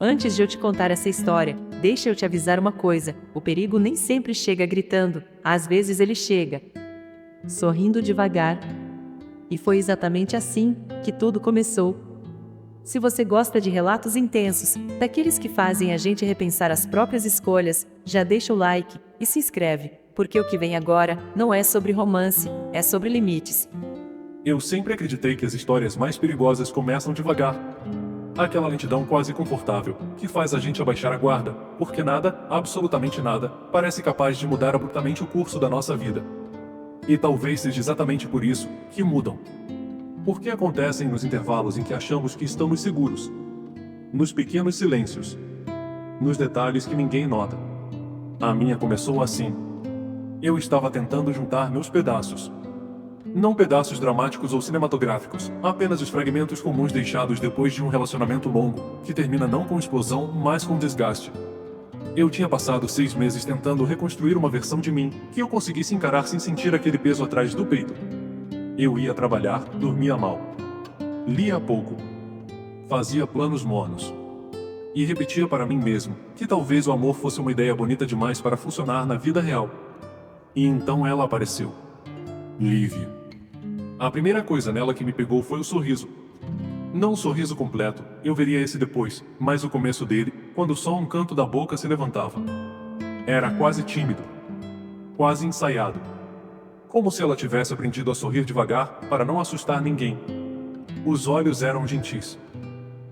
Antes de eu te contar essa história, deixa eu te avisar uma coisa: o perigo nem sempre chega gritando, às vezes ele chega sorrindo devagar. E foi exatamente assim que tudo começou. Se você gosta de relatos intensos, daqueles que fazem a gente repensar as próprias escolhas, já deixa o like e se inscreve, porque o que vem agora não é sobre romance, é sobre limites. Eu sempre acreditei que as histórias mais perigosas começam devagar. Aquela lentidão quase confortável, que faz a gente abaixar a guarda, porque nada, absolutamente nada, parece capaz de mudar abruptamente o curso da nossa vida. E talvez seja exatamente por isso que mudam. Porque acontecem nos intervalos em que achamos que estamos seguros. Nos pequenos silêncios. Nos detalhes que ninguém nota. A minha começou assim. Eu estava tentando juntar meus pedaços. Não pedaços dramáticos ou cinematográficos, apenas os fragmentos comuns deixados depois de um relacionamento longo, que termina não com explosão, mas com desgaste. Eu tinha passado 6 meses tentando reconstruir uma versão de mim que eu conseguisse encarar sem sentir aquele peso atrás do peito. Eu ia trabalhar, dormia mal. Lia pouco. Fazia planos mornos. E repetia para mim mesmo que talvez o amor fosse uma ideia bonita demais para funcionar na vida real. E então ela apareceu. Lívia. A primeira coisa nela que me pegou foi o sorriso. Não o sorriso completo, eu veria esse depois, mas o começo dele, quando só um canto da boca se levantava. Era quase tímido. Quase ensaiado. Como se ela tivesse aprendido a sorrir devagar, para não assustar ninguém. Os olhos eram gentis.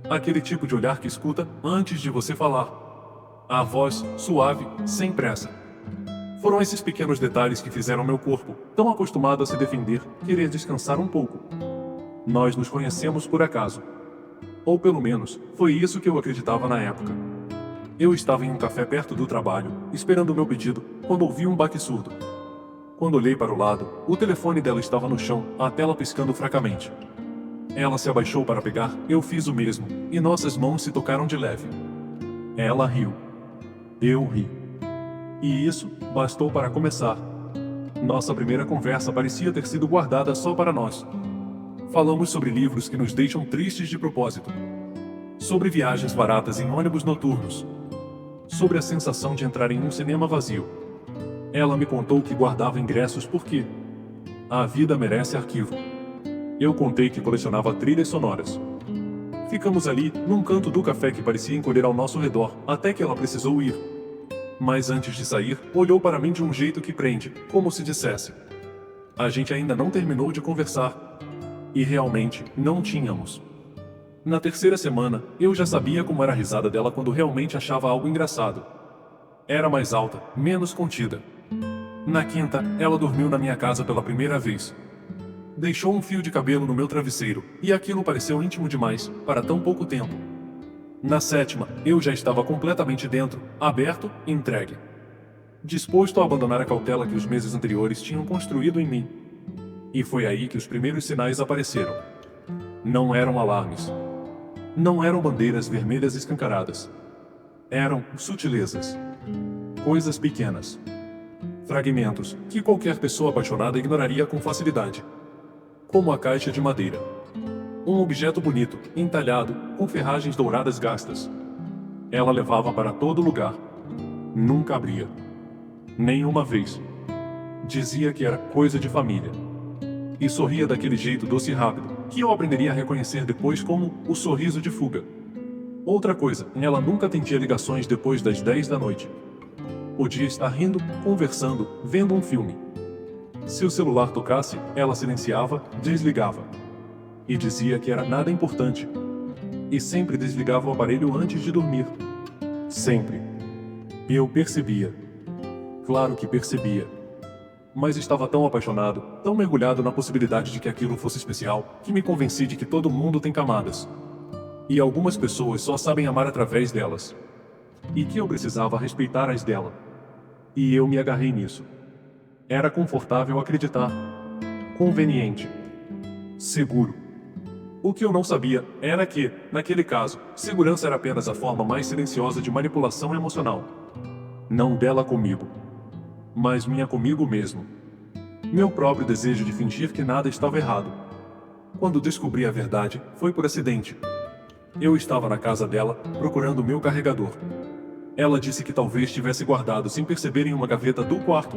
Aquele tipo de olhar que escuta antes de você falar. A voz, suave, sem pressa. Foram esses pequenos detalhes que fizeram meu corpo, tão acostumado a se defender, querer descansar um pouco. Nós nos conhecemos por acaso. Ou pelo menos, foi isso que eu acreditava na época. Eu estava em um café perto do trabalho, esperando o meu pedido, quando ouvi um baque surdo. Quando olhei para o lado, o telefone dela estava no chão, a tela piscando fracamente. Ela se abaixou para pegar, eu fiz o mesmo, e nossas mãos se tocaram de leve. Ela riu. Eu ri. E isso bastou para começar. Nossa primeira conversa parecia ter sido guardada só para nós. Falamos sobre livros que nos deixam tristes de propósito. Sobre viagens baratas em ônibus noturnos. Sobre a sensação de entrar em um cinema vazio. Ela me contou que guardava ingressos porque a vida merece arquivo. Eu contei que colecionava trilhas sonoras. Ficamos ali, num canto do café que parecia encolher ao nosso redor, até que ela precisou ir. Mas antes de sair, olhou para mim de um jeito que prende, como se dissesse: a gente ainda não terminou de conversar. E realmente, não tínhamos. Na terceira semana, eu já sabia como era a risada dela quando realmente achava algo engraçado. Era mais alta, menos contida. Na quinta, ela dormiu na minha casa pela primeira vez. Deixou um fio de cabelo no meu travesseiro, e aquilo pareceu íntimo demais, para tão pouco tempo. Na sétima, eu já estava completamente dentro, aberto, entregue. Disposto a abandonar a cautela que os meses anteriores tinham construído em mim. E foi aí que os primeiros sinais apareceram. Não eram alarmes. Não eram bandeiras vermelhas escancaradas. Eram sutilezas. Coisas pequenas. Fragmentos que qualquer pessoa apaixonada ignoraria com facilidade. Como a caixa de madeira. Um objeto bonito, entalhado, com ferragens douradas gastas. Ela levava para todo lugar. Nunca abria. Nenhuma vez. Dizia que era coisa de família. E sorria daquele jeito doce e rápido, que eu aprenderia a reconhecer depois como o sorriso de fuga. Outra coisa, ela nunca atendia ligações depois das 10 da noite. Podia estar rindo, conversando, vendo um filme. Se o celular tocasse, ela silenciava, desligava. E dizia que era nada importante. E sempre desligava o aparelho antes de dormir. Sempre. Eu percebia. Claro que percebia. Mas estava tão apaixonado, tão mergulhado na possibilidade de que aquilo fosse especial, que me convenci de que todo mundo tem camadas. E algumas pessoas só sabem amar através delas. E que eu precisava respeitar as dela. E eu me agarrei nisso. Era confortável acreditar. Conveniente. Seguro. O que eu não sabia era que, naquele caso, segurança era apenas a forma mais silenciosa de manipulação emocional. Não dela comigo, mas minha comigo mesmo. Meu próprio desejo de fingir que nada estava errado. Quando descobri a verdade, foi por acidente. Eu estava na casa dela, procurando meu carregador. Ela disse que talvez tivesse guardado sem perceber em uma gaveta do quarto.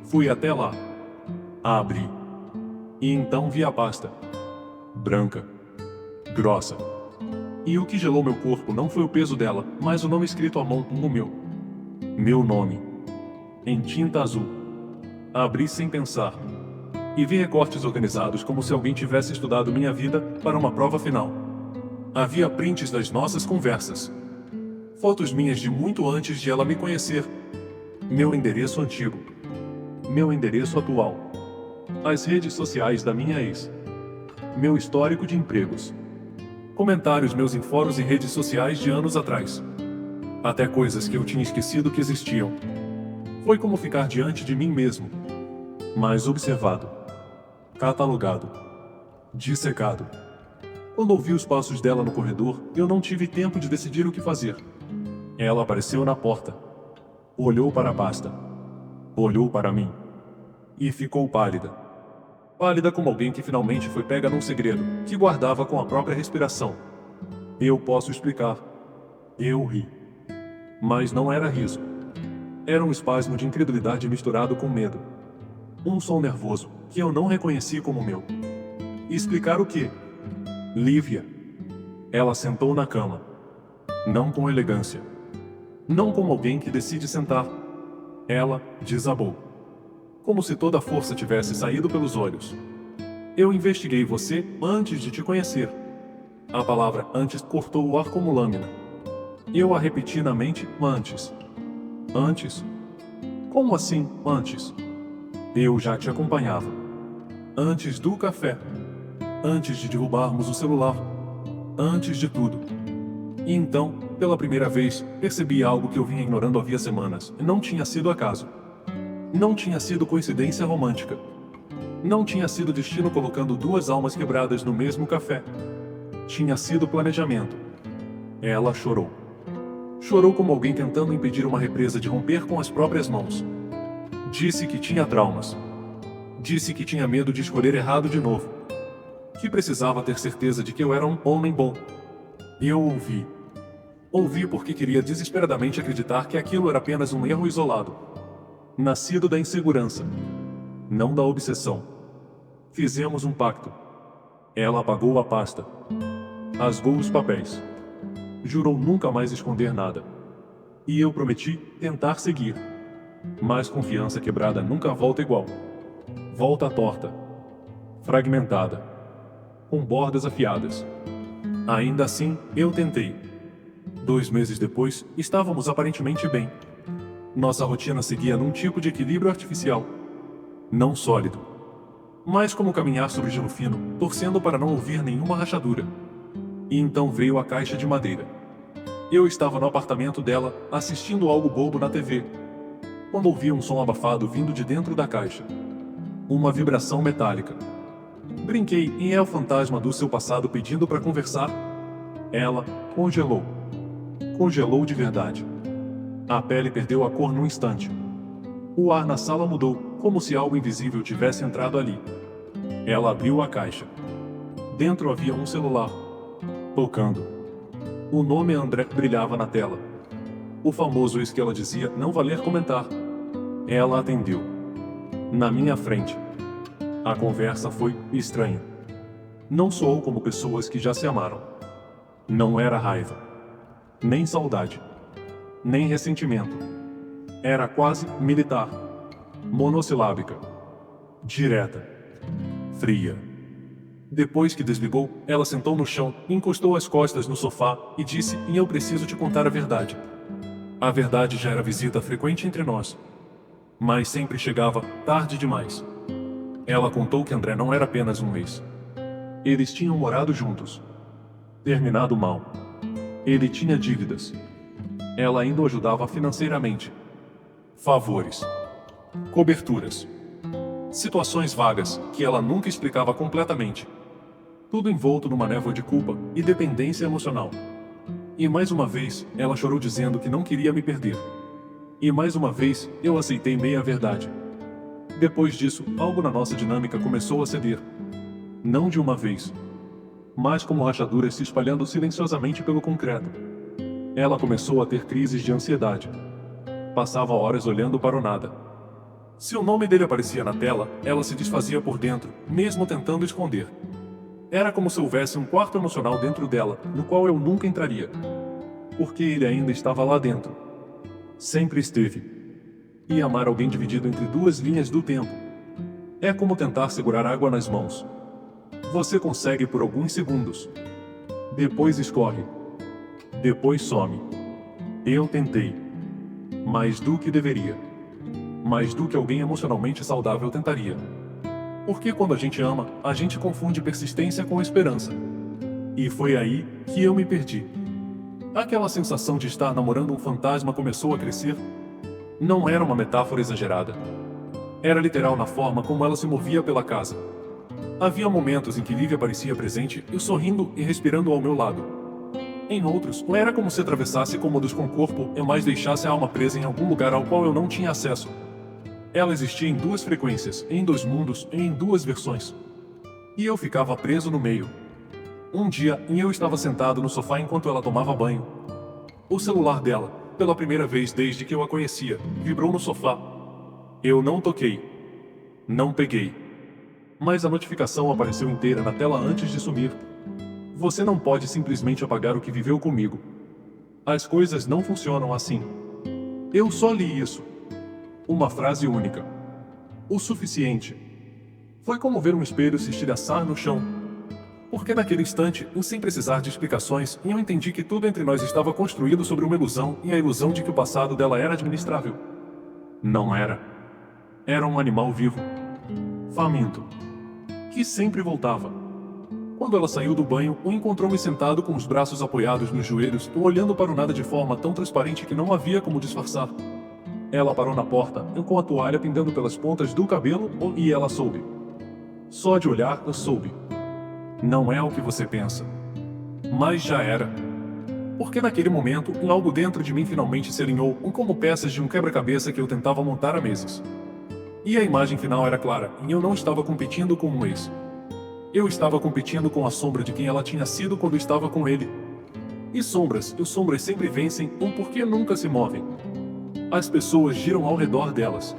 Fui até lá. A abri. E então vi a pasta. Branca. Grossa. E o que gelou meu corpo não foi o peso dela, mas o nome escrito à mão no meu. Meu nome. Em tinta azul. Abri sem pensar. E vi recortes organizados como se alguém tivesse estudado minha vida para uma prova final. Havia prints das nossas conversas. Fotos minhas de muito antes de ela me conhecer. Meu endereço antigo. Meu endereço atual. As redes sociais da minha ex. Meu histórico de empregos. Comentários meus em fóruns e redes sociais de anos atrás. Até coisas que eu tinha esquecido que existiam. Foi como ficar diante de mim mesmo. Mas observado. Catalogado. Dissecado. Quando ouvi os passos dela no corredor, eu não tive tempo de decidir o que fazer. Ela apareceu na porta. Olhou para a pasta. Olhou para mim. E ficou pálida. Pálida como alguém que finalmente foi pega num segredo, que guardava com a própria respiração. Eu posso explicar. Eu ri. Mas não era riso. Era um espasmo de incredulidade misturado com medo. Um som nervoso, que eu não reconheci como meu. Explicar o quê? Lívia. Ela sentou na cama. Não com elegância. Não como alguém que decide sentar. Ela desabou. Como se toda a força tivesse saído pelos olhos. Eu investiguei você antes de te conhecer. A palavra antes cortou o ar como lâmina. Eu a repeti na mente, antes. Antes? Como assim, antes? Eu já te acompanhava. Antes do café. Antes de derrubarmos o celular. Antes de tudo. E então, pela primeira vez, percebi algo que eu vinha ignorando havia semanas, e não tinha sido acaso. Não tinha sido coincidência romântica. Não tinha sido destino colocando duas almas quebradas no mesmo café. Tinha sido planejamento. Ela chorou. Chorou como alguém tentando impedir uma represa de romper com as próprias mãos. Disse que tinha traumas. Disse que tinha medo de escolher errado de novo. Que precisava ter certeza de que eu era um homem bom. E eu ouvi. Ouvi porque queria desesperadamente acreditar que aquilo era apenas um erro isolado. Nascido da insegurança. Não da obsessão. Fizemos um pacto. Ela apagou a pasta. Rasgou os papéis. Jurou nunca mais esconder nada. E eu prometi tentar seguir. Mas confiança quebrada nunca volta igual. Volta torta. Fragmentada. Com bordas afiadas. Ainda assim, eu tentei. 2 meses depois, estávamos aparentemente bem. Nossa rotina seguia num tipo de equilíbrio artificial. Não sólido. Mas como caminhar sobre gelo fino, torcendo para não ouvir nenhuma rachadura. E então veio a caixa de madeira. Eu estava no apartamento dela, assistindo algo bobo na TV. Quando ouvi um som abafado vindo de dentro da caixa. Uma vibração metálica. Brinquei em é o fantasma do seu passado pedindo para conversar. Ela congelou. Congelou de verdade. A pele perdeu a cor num instante. O ar na sala mudou, como se algo invisível tivesse entrado ali. Ela abriu a caixa. Dentro havia um celular. Tocando. O nome André brilhava na tela. O famoso ex que ela dizia não valer comentar. Ela atendeu. Na minha frente. A conversa foi estranha. Não soou como pessoas que já se amaram. Não era raiva. Nem saudade. Nem ressentimento. Era quase militar. Monossilábica. Direta. Fria. Depois que desligou, ela sentou no chão, encostou as costas no sofá e disse: "E eu preciso te contar a verdade." A verdade já era visita frequente entre nós. Mas sempre chegava tarde demais. Ela contou que André não era apenas um ex. Eles tinham morado juntos. Terminado mal. Ele tinha dívidas. Ela ainda o ajudava financeiramente. Favores. Coberturas. Situações vagas, que ela nunca explicava completamente. Tudo envolto numa névoa de culpa e dependência emocional. E mais uma vez, ela chorou dizendo que não queria me perder. E mais uma vez, eu aceitei meia verdade. Depois disso, algo na nossa dinâmica começou a ceder. Não de uma vez. mas como rachaduras se espalhando silenciosamente pelo concreto. Ela começou a ter crises de ansiedade. Passava horas olhando para o nada. Se o nome dele aparecia na tela, ela se desfazia por dentro, mesmo tentando esconder. Era como se houvesse um quarto emocional dentro dela, no qual eu nunca entraria. Porque ele ainda estava lá dentro. Sempre esteve. E amar alguém dividido entre duas linhas do tempo é como tentar segurar água nas mãos. Você consegue por alguns segundos. Depois escorre. Depois some. Eu tentei. Mais do que deveria. Mais do que alguém emocionalmente saudável tentaria. Porque quando a gente ama, a gente confunde persistência com esperança. E foi aí que eu me perdi. Aquela sensação de estar namorando um fantasma começou a crescer. Não era uma metáfora exagerada. Era literal na forma como ela se movia pela casa. Havia momentos em que Lívia parecia presente, eu sorrindo e respirando ao meu lado. Em outros, era como se atravessasse cômodos com o corpo e mais deixasse a alma presa em algum lugar ao qual eu não tinha acesso. Ela existia em duas frequências, em dois mundos e em duas versões. E eu ficava preso no meio. Um dia, eu estava sentado no sofá enquanto ela tomava banho. O celular dela, pela primeira vez desde que eu a conhecia, vibrou no sofá. Eu não toquei. Não peguei. Mas a notificação apareceu inteira na tela antes de sumir. Você não pode simplesmente apagar o que viveu comigo. As coisas não funcionam assim. Eu só li isso. Uma frase única. O suficiente. Foi como ver um espelho se estilhaçar no chão. Porque naquele instante, e sem precisar de explicações, eu entendi que tudo entre nós estava construído sobre uma ilusão e a ilusão de que o passado dela era administrável. Não era. Era um animal vivo. Faminto. Que sempre voltava. Quando ela saiu do banho, encontrou-me sentado com os braços apoiados nos joelhos, olhando para o nada de forma tão transparente que não havia como disfarçar. Ela parou na porta, com a toalha pendendo pelas pontas do cabelo, e ela soube. Só de olhar, eu soube. Não é o que você pensa. Mas já era. Porque naquele momento, algo dentro de mim finalmente se alinhou, como peças de um quebra-cabeça que eu tentava montar há meses. E a imagem final era clara, e eu não estava competindo com um ex. Eu estava competindo com a sombra de quem ela tinha sido quando estava com ele. E sombras sempre vencem, porque nunca se movem. As pessoas giram ao redor delas.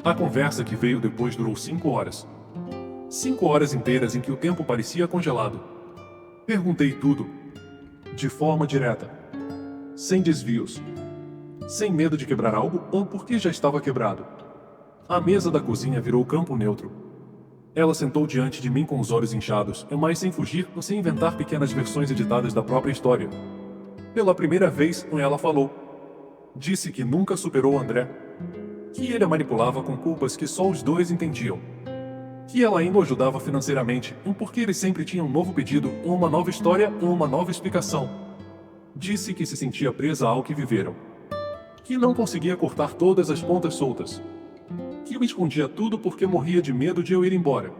A conversa que veio depois durou 5 horas. 5 horas inteiras em que o tempo parecia congelado. Perguntei tudo. De forma direta. Sem desvios. Sem medo de quebrar algo, ou porque já estava quebrado. A mesa da cozinha virou campo neutro. Ela sentou diante de mim com os olhos inchados, mas sem fugir ou sem inventar pequenas versões editadas da própria história. Pela primeira vez, ela falou. Disse que nunca superou André. Que ele a manipulava com culpas que só os dois entendiam. Que ela ainda o ajudava financeiramente, porque ele sempre tinha um novo pedido, uma nova história ou uma nova explicação. Disse que se sentia presa ao que viveram. Que não conseguia cortar todas as pontas soltas. Que eu escondia tudo porque morria de medo de eu ir embora.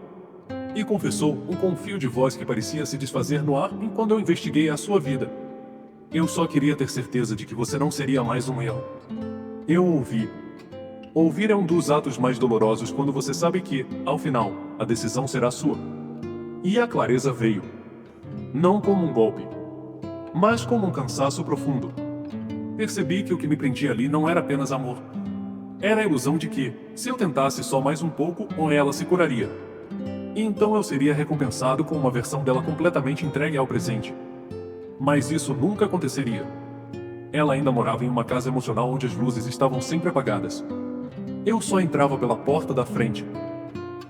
E confessou, com um fio de voz que parecia se desfazer no ar quando eu investiguei a sua vida. Eu só queria ter certeza de que você não seria mais um erro. Eu ouvi. Ouvir é um dos atos mais dolorosos quando você sabe que, ao final, a decisão será sua. E a clareza veio. Não como um golpe, mas como um cansaço profundo. Percebi que o que me prendia ali não era apenas amor. Era a ilusão de que, se eu tentasse só mais um pouco, ela se curaria. E então eu seria recompensado com uma versão dela completamente entregue ao presente. Mas isso nunca aconteceria. Ela ainda morava em uma casa emocional onde as luzes estavam sempre apagadas. Eu só entrava pela porta da frente.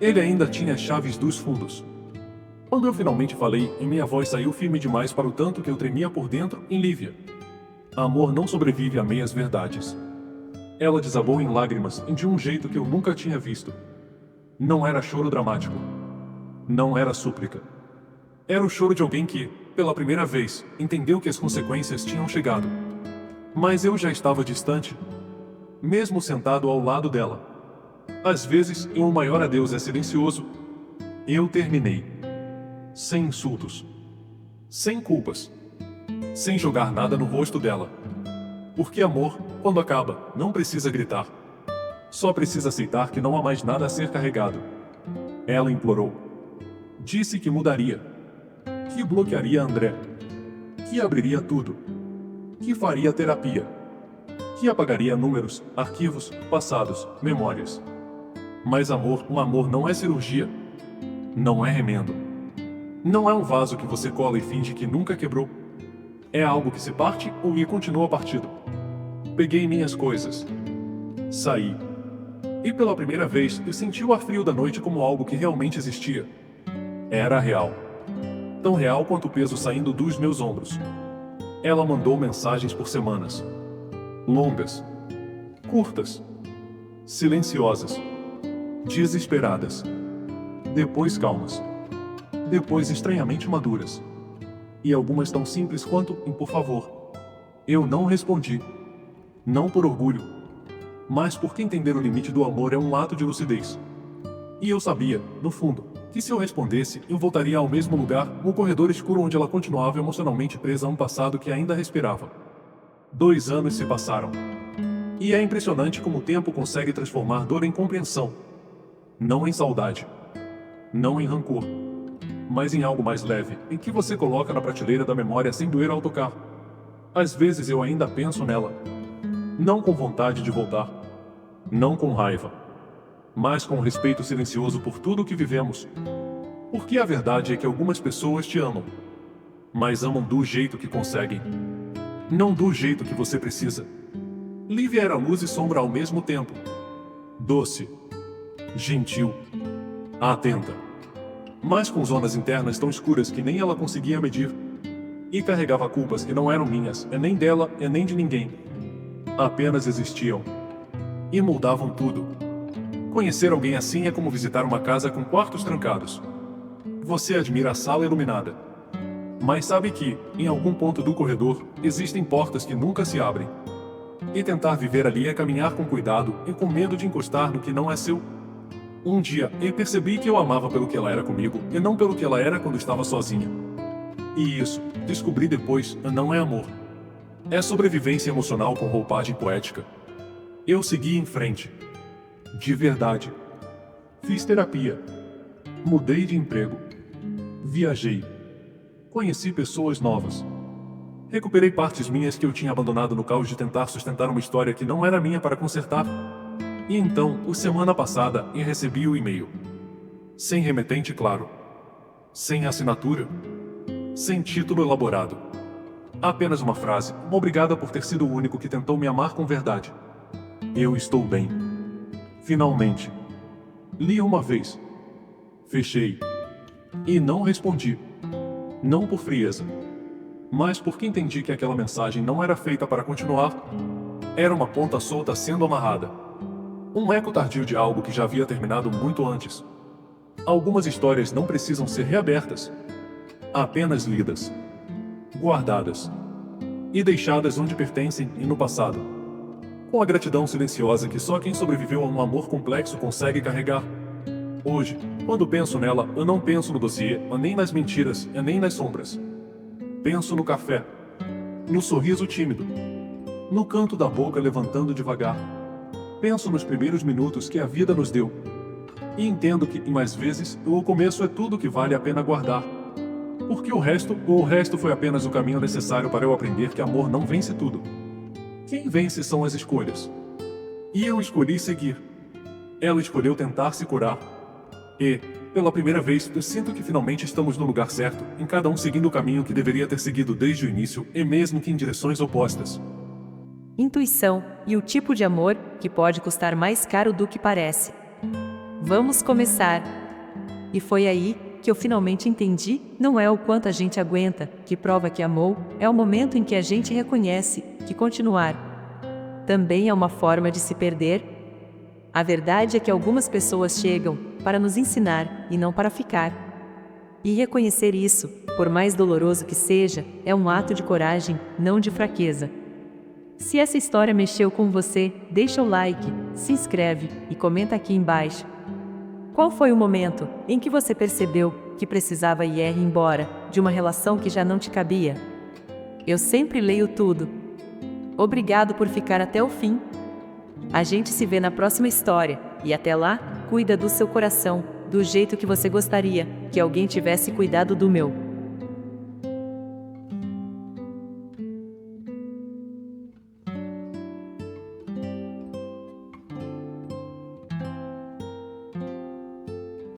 Ele ainda tinha as chaves dos fundos. Quando eu finalmente falei, minha voz saiu firme demais para o tanto que eu tremia por dentro, em Lívia. Amor não sobrevive a meias verdades. Ela desabou em lágrimas, de um jeito que eu nunca tinha visto. Não era choro dramático. Não era súplica. Era o choro de alguém que, pela primeira vez, entendeu que as consequências tinham chegado. Mas eu já estava distante, mesmo sentado ao lado dela. Às vezes, o maior adeus é silencioso. Eu terminei. Sem insultos. Sem culpas. Sem jogar nada no rosto dela. Porque amor, quando acaba, não precisa gritar. Só precisa aceitar que não há mais nada a ser carregado. Ela implorou. Disse que mudaria. que bloquearia André, que abriria tudo, que faria terapia, que apagaria números, arquivos, passados, memórias. Mas amor, um amor não é cirurgia, não é remendo. Não é um vaso que você cola e finge que nunca quebrou. É algo que se parte ou e continua partido. Peguei minhas coisas. Saí. E pela primeira vez eu senti o ar frio da noite como algo que realmente existia. Era real. Tão real quanto o peso saindo dos meus ombros. Ela mandou mensagens por semanas. Longas. Curtas. Silenciosas. Desesperadas. Depois calmas. Depois estranhamente maduras. E algumas tão simples quanto um por favor. Eu não respondi. Não por orgulho, mas porque entender o limite do amor é um ato de lucidez. E eu sabia, no fundo, que se eu respondesse, eu voltaria ao mesmo lugar, no corredor escuro onde ela continuava emocionalmente presa a um passado que ainda respirava. 2 anos se passaram. E é impressionante como o tempo consegue transformar dor em compreensão. Não em saudade. Não em rancor. Mas em algo mais leve, em que você coloca na prateleira da memória sem doer ao tocar. Às vezes eu ainda penso nela. Não com vontade de voltar. Não com raiva. Mas com respeito silencioso por tudo o que vivemos. Porque a verdade é que algumas pessoas te amam. Mas amam do jeito que conseguem. Não do jeito que você precisa. Lívia era luz e sombra ao mesmo tempo. Doce. Gentil. Atenta. Mas com zonas internas tão escuras que nem ela conseguia medir. E carregava culpas que não eram minhas, nem dela, nem de ninguém. Apenas existiam. E moldavam tudo. Conhecer alguém assim é como visitar uma casa com quartos trancados. Você admira a sala iluminada. Mas sabe que, em algum ponto do corredor, existem portas que nunca se abrem. E tentar viver ali é caminhar com cuidado e com medo de encostar no que não é seu. Um dia, eu percebi que eu amava pelo que ela era comigo e não pelo que ela era quando estava sozinha. E isso, descobri depois, não é amor. É sobrevivência emocional com roupagem poética. Eu segui em frente. De verdade. Fiz terapia. Mudei de emprego. Viajei. Conheci pessoas novas. Recuperei partes minhas que eu tinha abandonado no caos de tentar sustentar uma história que não era minha para consertar. E então, semana passada, eu recebi o e-mail. Sem remetente, claro. Sem assinatura. Sem título elaborado. Apenas uma frase, obrigada por ter sido o único que tentou me amar com verdade. Eu estou bem. Finalmente. Li uma vez. Fechei. E não respondi. Não por frieza. Mas porque entendi que aquela mensagem não era feita para continuar. Era uma ponta solta sendo amarrada. Um eco tardio de algo que já havia terminado muito antes. Algumas histórias não precisam ser reabertas. Apenas lidas. Guardadas. E deixadas onde pertencem e no passado. Com a gratidão silenciosa que só quem sobreviveu a um amor complexo consegue carregar. Hoje, quando penso nela, eu não penso no dossiê, nem nas mentiras, nem nas sombras. Penso no café. No sorriso tímido. No canto da boca levantando devagar. Penso nos primeiros minutos que a vida nos deu. E entendo que, mais vezes, o começo é tudo que vale a pena guardar. Porque o resto foi apenas o caminho necessário para eu aprender que amor não vence tudo. Quem vence são as escolhas. E eu escolhi seguir. Ela escolheu tentar se curar. E, pela primeira vez, eu sinto que finalmente estamos no lugar certo, em cada um seguindo o caminho que deveria ter seguido desde o início, e mesmo que em direções opostas. Intuição e o tipo de amor que pode custar mais caro do que parece. Vamos começar. E foi aí que eu finalmente entendi, não é o quanto a gente aguenta, que prova que amou, é o momento em que a gente reconhece que continuar também é uma forma de se perder. A verdade é que algumas pessoas chegam para nos ensinar e não para ficar. E reconhecer isso, por mais doloroso que seja, é um ato de coragem, não de fraqueza. Se essa história mexeu com você, deixa o like, se inscreve e comenta aqui embaixo. Qual foi o momento em que você percebeu que precisava ir embora de uma relação que já não te cabia? Eu sempre leio tudo. Obrigado por ficar até o fim. A gente se vê na próxima história, e até lá, cuida do seu coração, do jeito que você gostaria que alguém tivesse cuidado do meu.